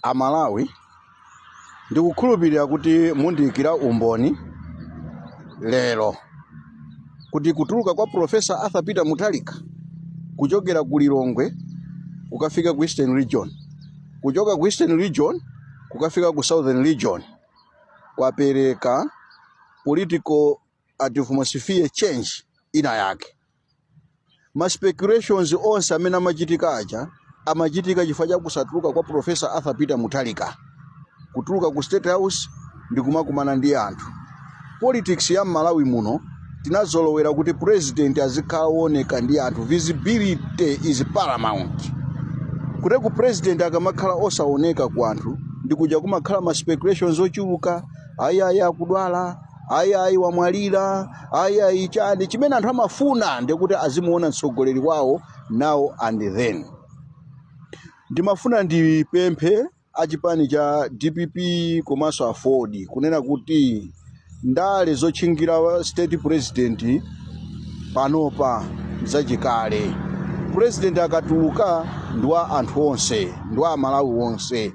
Amalawi ndikukhulupirira kuti mundiyikira umboni lero kuti kutuluka kwa Profesa Arthur Peter Mutharika kuchokera ku Lilongwe kukafika ku Eastern Region, kuchoka ku Eastern Region kukafika ku Southern Region, kwapereka political atmosphere change ina yake. Ma speculations onse amene amachitika chifukwa cha kusatuluka kwa Profesa Arthur Peter Mutharika kutuluka ku State House ndi kumakumana ndi anthu. Politics ya Malawi muno tinazolowera kuti president azikaoneka ndi anthu. Visibility is paramount. Kuti ku president akamakhala osaoneka ku anthu ndikuja kumakhala ma speculations ochuluka, ayayi akudwala, ayayi wamwalira, ayayi chani. Chimene anthu amafuna ndikuti azimuona mtsogoleri wawo now and then. Ndimafuna ndipemphe achipani cha DPP komanso Afodi kunena kuti ndale zotchingira state president panopa zachikale. President akatuluka ndiwa anthu onse, ndiwa Malawi onse.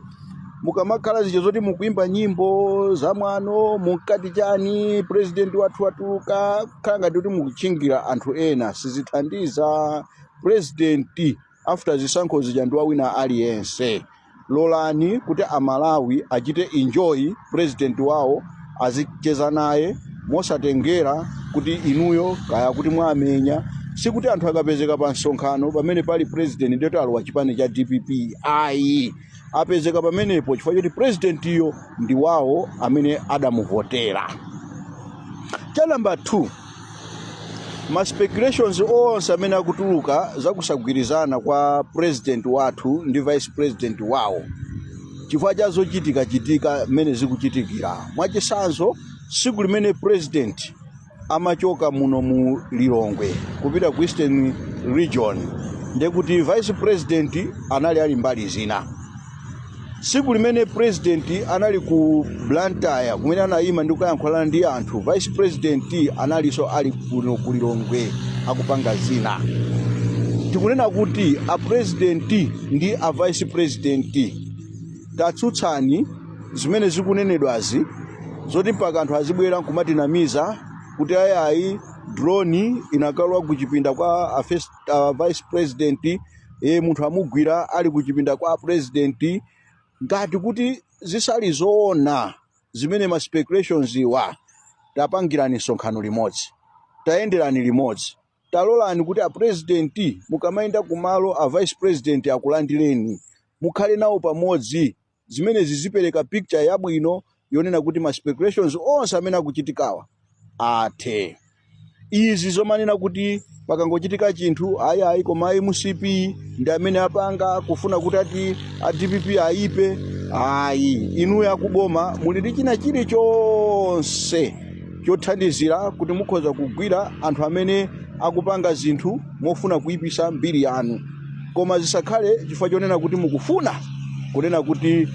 Mukamakhala zicho zoti mukuimba nyimbo za mwano mukati chani president wathu watuluka khala ngati kuti mukuchingira anthu ena sizithandiza. President after zisankho zija ndiwa wina aliyense. Lolani kuti Amalawi achite enjoy president wawo, azicheza naye mosatengera kuti inuyo kaya kuti mwamenya. Sikuti anthu akapezeka pa nsonkhano pamene pali president ndeto alowa chipani cha DPP, ayi apezeka pamenepo chifukwa choti president iyo ndi wawo amene adamuvotera. Cha number 2, ma speculations onse amene akutuluka zakusagwirizana kwa president wathu ndi vice president wawo chifukwa cha zochitika mene zikuchitikira. Mwachisanzo siku limene president amachoka muno mu Lilongwe kupita ku Eastern Region ndekuti vice president anali ali mbali zina. Siku limene president anali ku Blantyre kumene anayima ndi kuyankhulana ndi anthu, vice president analiso ali kuno ku Lilongwe akupanga zina. Tikunena kuti a president ndi a vice president tatsutsani zimene zikunenedwazi zoti mpaka anthu azibwera nkumatinamiza kuti ayayi drone inakalwa kuchipinda kwa vice president, munthu amugwira ali kuchipinda kwa president. Ngati kuti zisali zoona zimene ma speculations iwa, tapangirani nsonkhano limodzi, tayenderani limodzi, talolani kuti a president mukamaenda kumalo a vice president akulandireni, mukhale nawo pamodzi. Zimene zizipereka picture yabwino yonena kuti ma speculations onse amene akuchitikawa athe. Izi zomanena kuti pakangochitika chinthu ayayi koma MCP ndi amene apanga kufuna kuti ati a DPP aipe, ayi inu yakuboma muli ndi china chilichonse chothandizira kuti mukhoza kugwira anthu amene akupanga zinthu mofuna kuipisa mbiri yanu, koma zisakhale chifukwa chonena kuti mukufuna kunena kuti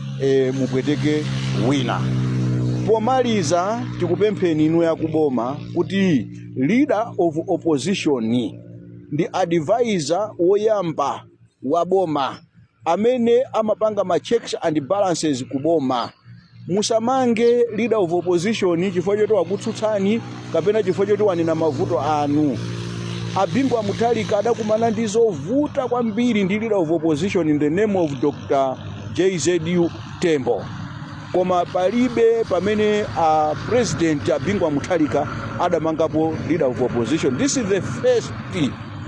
mupweteke wina. Pomaliza tikupempheni inu yakuboma kuti leader of opposition ndi advisor woyamba wa boma amene amapanga ma checks and balances kuboma. Musamange leader of opposition chifukwa choti wakutsutsani kapena chifukwa choti wanena mavuto anu. Abingwa Mutharika adakumana ndi zovuta kwambiri ndi leader of opposition in the name of Dr. JZU Tembo, koma palibe pamene president Abingwa Mutharika adamangapo leader of opposition. This is the first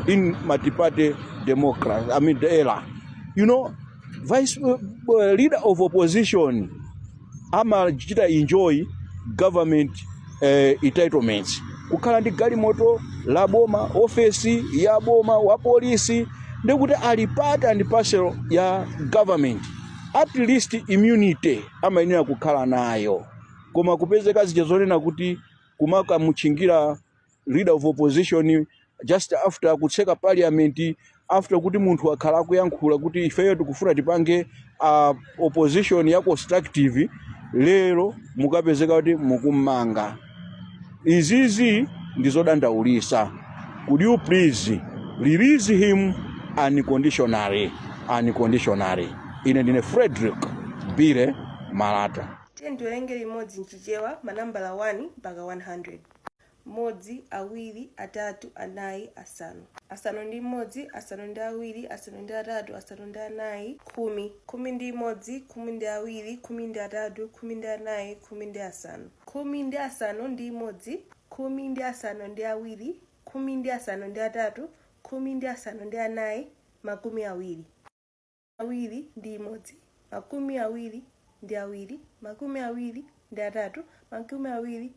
in multi-party democracy, I mean the era. You know, leader of opposition amachita enjoy government entitlements, kukhala ndi galimoto la boma, ofesi ya boma, wa polisi, ndikuti ali part and parcel ya government. At least immunity amayenera kukhala nayo. Koma kupezeka zichazonena kuti kumaka muchingira leader of opposition just after kutseka parliament, after kuti munthu akhala kuyankhula kuti ifeyo tikufuna tipange opposition ya constructive, lero mukapezeka kuti mukumanga. Izizi ndizodandaulisa. Could you please release him unconditionally? Ine ndine Frederick Bire Malata. Tiye ndiwerenge limodzi mchichewa manambala 1 mpaka 100. Modzi, awiri, atatu, anayi, asanu. Asanu ndi modzi, asanu ndi awiri, asanu ndi atatu, asanu ndi anayi, khumi. Khumi ndi modzi, khumi ndi awiri, khumi ndi atatu, khumi ndi anayi, khumi ndi asanu. Khumi ndi asanu ndi modzi, khumi ndi asanu ndi awiri, khumi ndi asanu ndi atatu, khumi ndi asanu ndi anayi, makumi awiri. Awiri ndi modzi, makumi awiri ndi awiri, makumi awiri ndi atatu, makumi awiri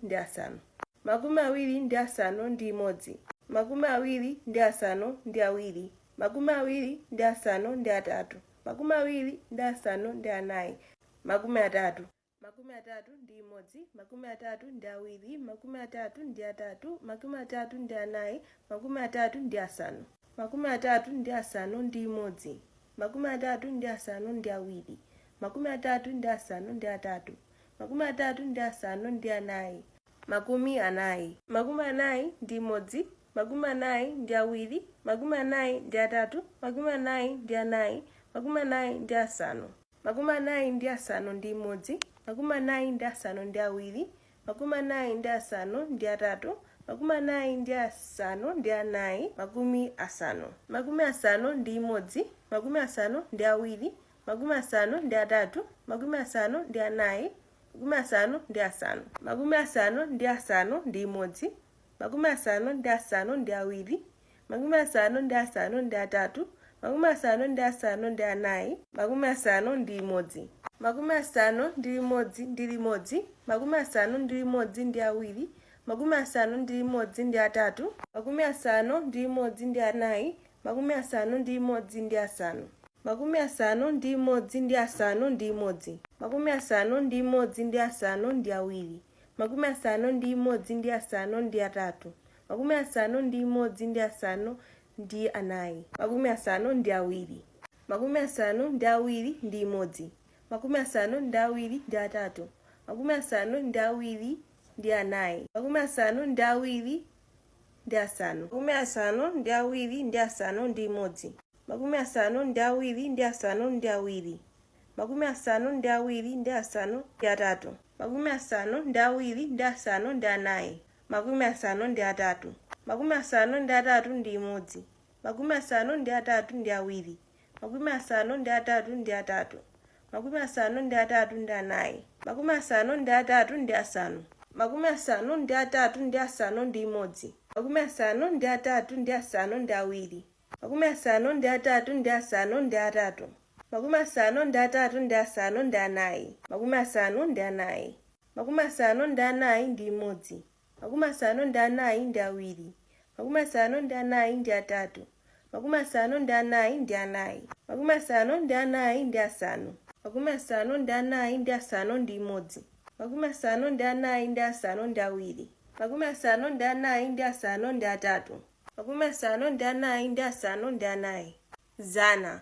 ndi asanu. Makumi awiri ndi asanu ndi modzi, makumi awiri ndi asanu ndi awiri, makumi awiri ndi asanu ndi atatu, makumi awiri ndi asanu ndi anayi, makumi atatu. Makumi atatu ndi modzi, makumi atatu ndi awiri, makumi atatu ndi atatu, makumi atatu ndi anayi, makumi atatu ndi asanu. Makumi atatu ndi asanu ndi modzi, makumi atatu ndi asanu ndi awiri, makumi atatu ndi asanu ndi atatu, makumi atatu ndi asanu ndi anayi, makumi anayi. Makumi anayi ndi modzi, makumi anayi ndi awiri, makumi anayi ndi atatu, makumi anayi ndi anayi, makumi anayi ndi asanu. Makumi anayi ndi asanu ndi modzi, makumi anayi ndi asanu ndi awiri, makumi anayi ndi asanu ndi atatu, makumi anayi ndi asanu ndi anayi, makumi asanu. Makumi asanu ndi modzi, makumi asanu ndi awiri, makumi asanu ndi atatu, makumi asanu ndi anayi, makumi asanu ndi asanu. Makumi asanu ndi asanu ndi modzi, makumi asanu ndi asanu ndi awiri, makumi asanu ndi asanu ndi atatu, makumi asanu ndi asanu ndi anayi, makumi asanu ndi modzi. Makumi asanu ndi limodzi ndi limodzi, makumi asanu ndi limodzi ndi awiri, makumi asanu ndi limodzi ndi atatu, makumi asanu ndi limodzi ndi anayi, makumi asanu ndi limodzi ndi asanu. Makumi asanu ndi limodzi ndi asanu ndi limodzi, makumi asanu ndi limodzi ndi asanu ndi awiri, makumi asanu ndi limodzi ndi asanu ndi atatu, makumi asanu ndi limodzi ndi asanu ndi anayi, makumi asanu ndi awiri. Makumi asanu ndi awiri ndi limodzi, makumi asanu ndi awiri ndi atatu, makumi asanu ndi awiri ndi anayi, makumi asanu ndi awiri ndi asanu. Makumi asanu ndi awiri ndi asanu ndi limodzi, makumi asanu ndi awiri ndi asanu ndi awiri, makumi asanu ndi awiri ndi asanu ndi atatu, makumi asanu ndi awiri ndi asanu ndi anayi, makumi asanu ndi atatu. Makumi asanu ndi atatu ndi limodzi, makumi asanu ndi atatu ndi awiri, makumi asanu ndi atatu ndi atatu, makumi asanu ndi atatu ndi anayi, makumi asanu ndi atatu ndi asanu. Makumi asanu ndi atatu ndi asanu ndi limodzi, makumi asanu ndi atatu ndi asanu ndi awiri, makumi asanu ndi atatu ndi asanu ndi atatu, makumi asanu ndi atatu ndi asanu ndi anayi, makumi asanu ndi anayi. Makumi asanu ndi anayi ndi limodzi, makumi asanu ndi anayi ndi awiri, makumi asanu ndi anayi ndi atatu, makumi asanu ndi anayi ndi anayi, makumi asanu ndi anayi ndi asanu. Makumi asanu ndi anayi ndi asanu ndi limodzi, makumi asanu ndi anayi ndi asanu ndi awiri, makumi asanu ndi anayi ndi asanu ndi atatu, makumi asanu ndi anayi ndi asanu ndi anayi. Zana.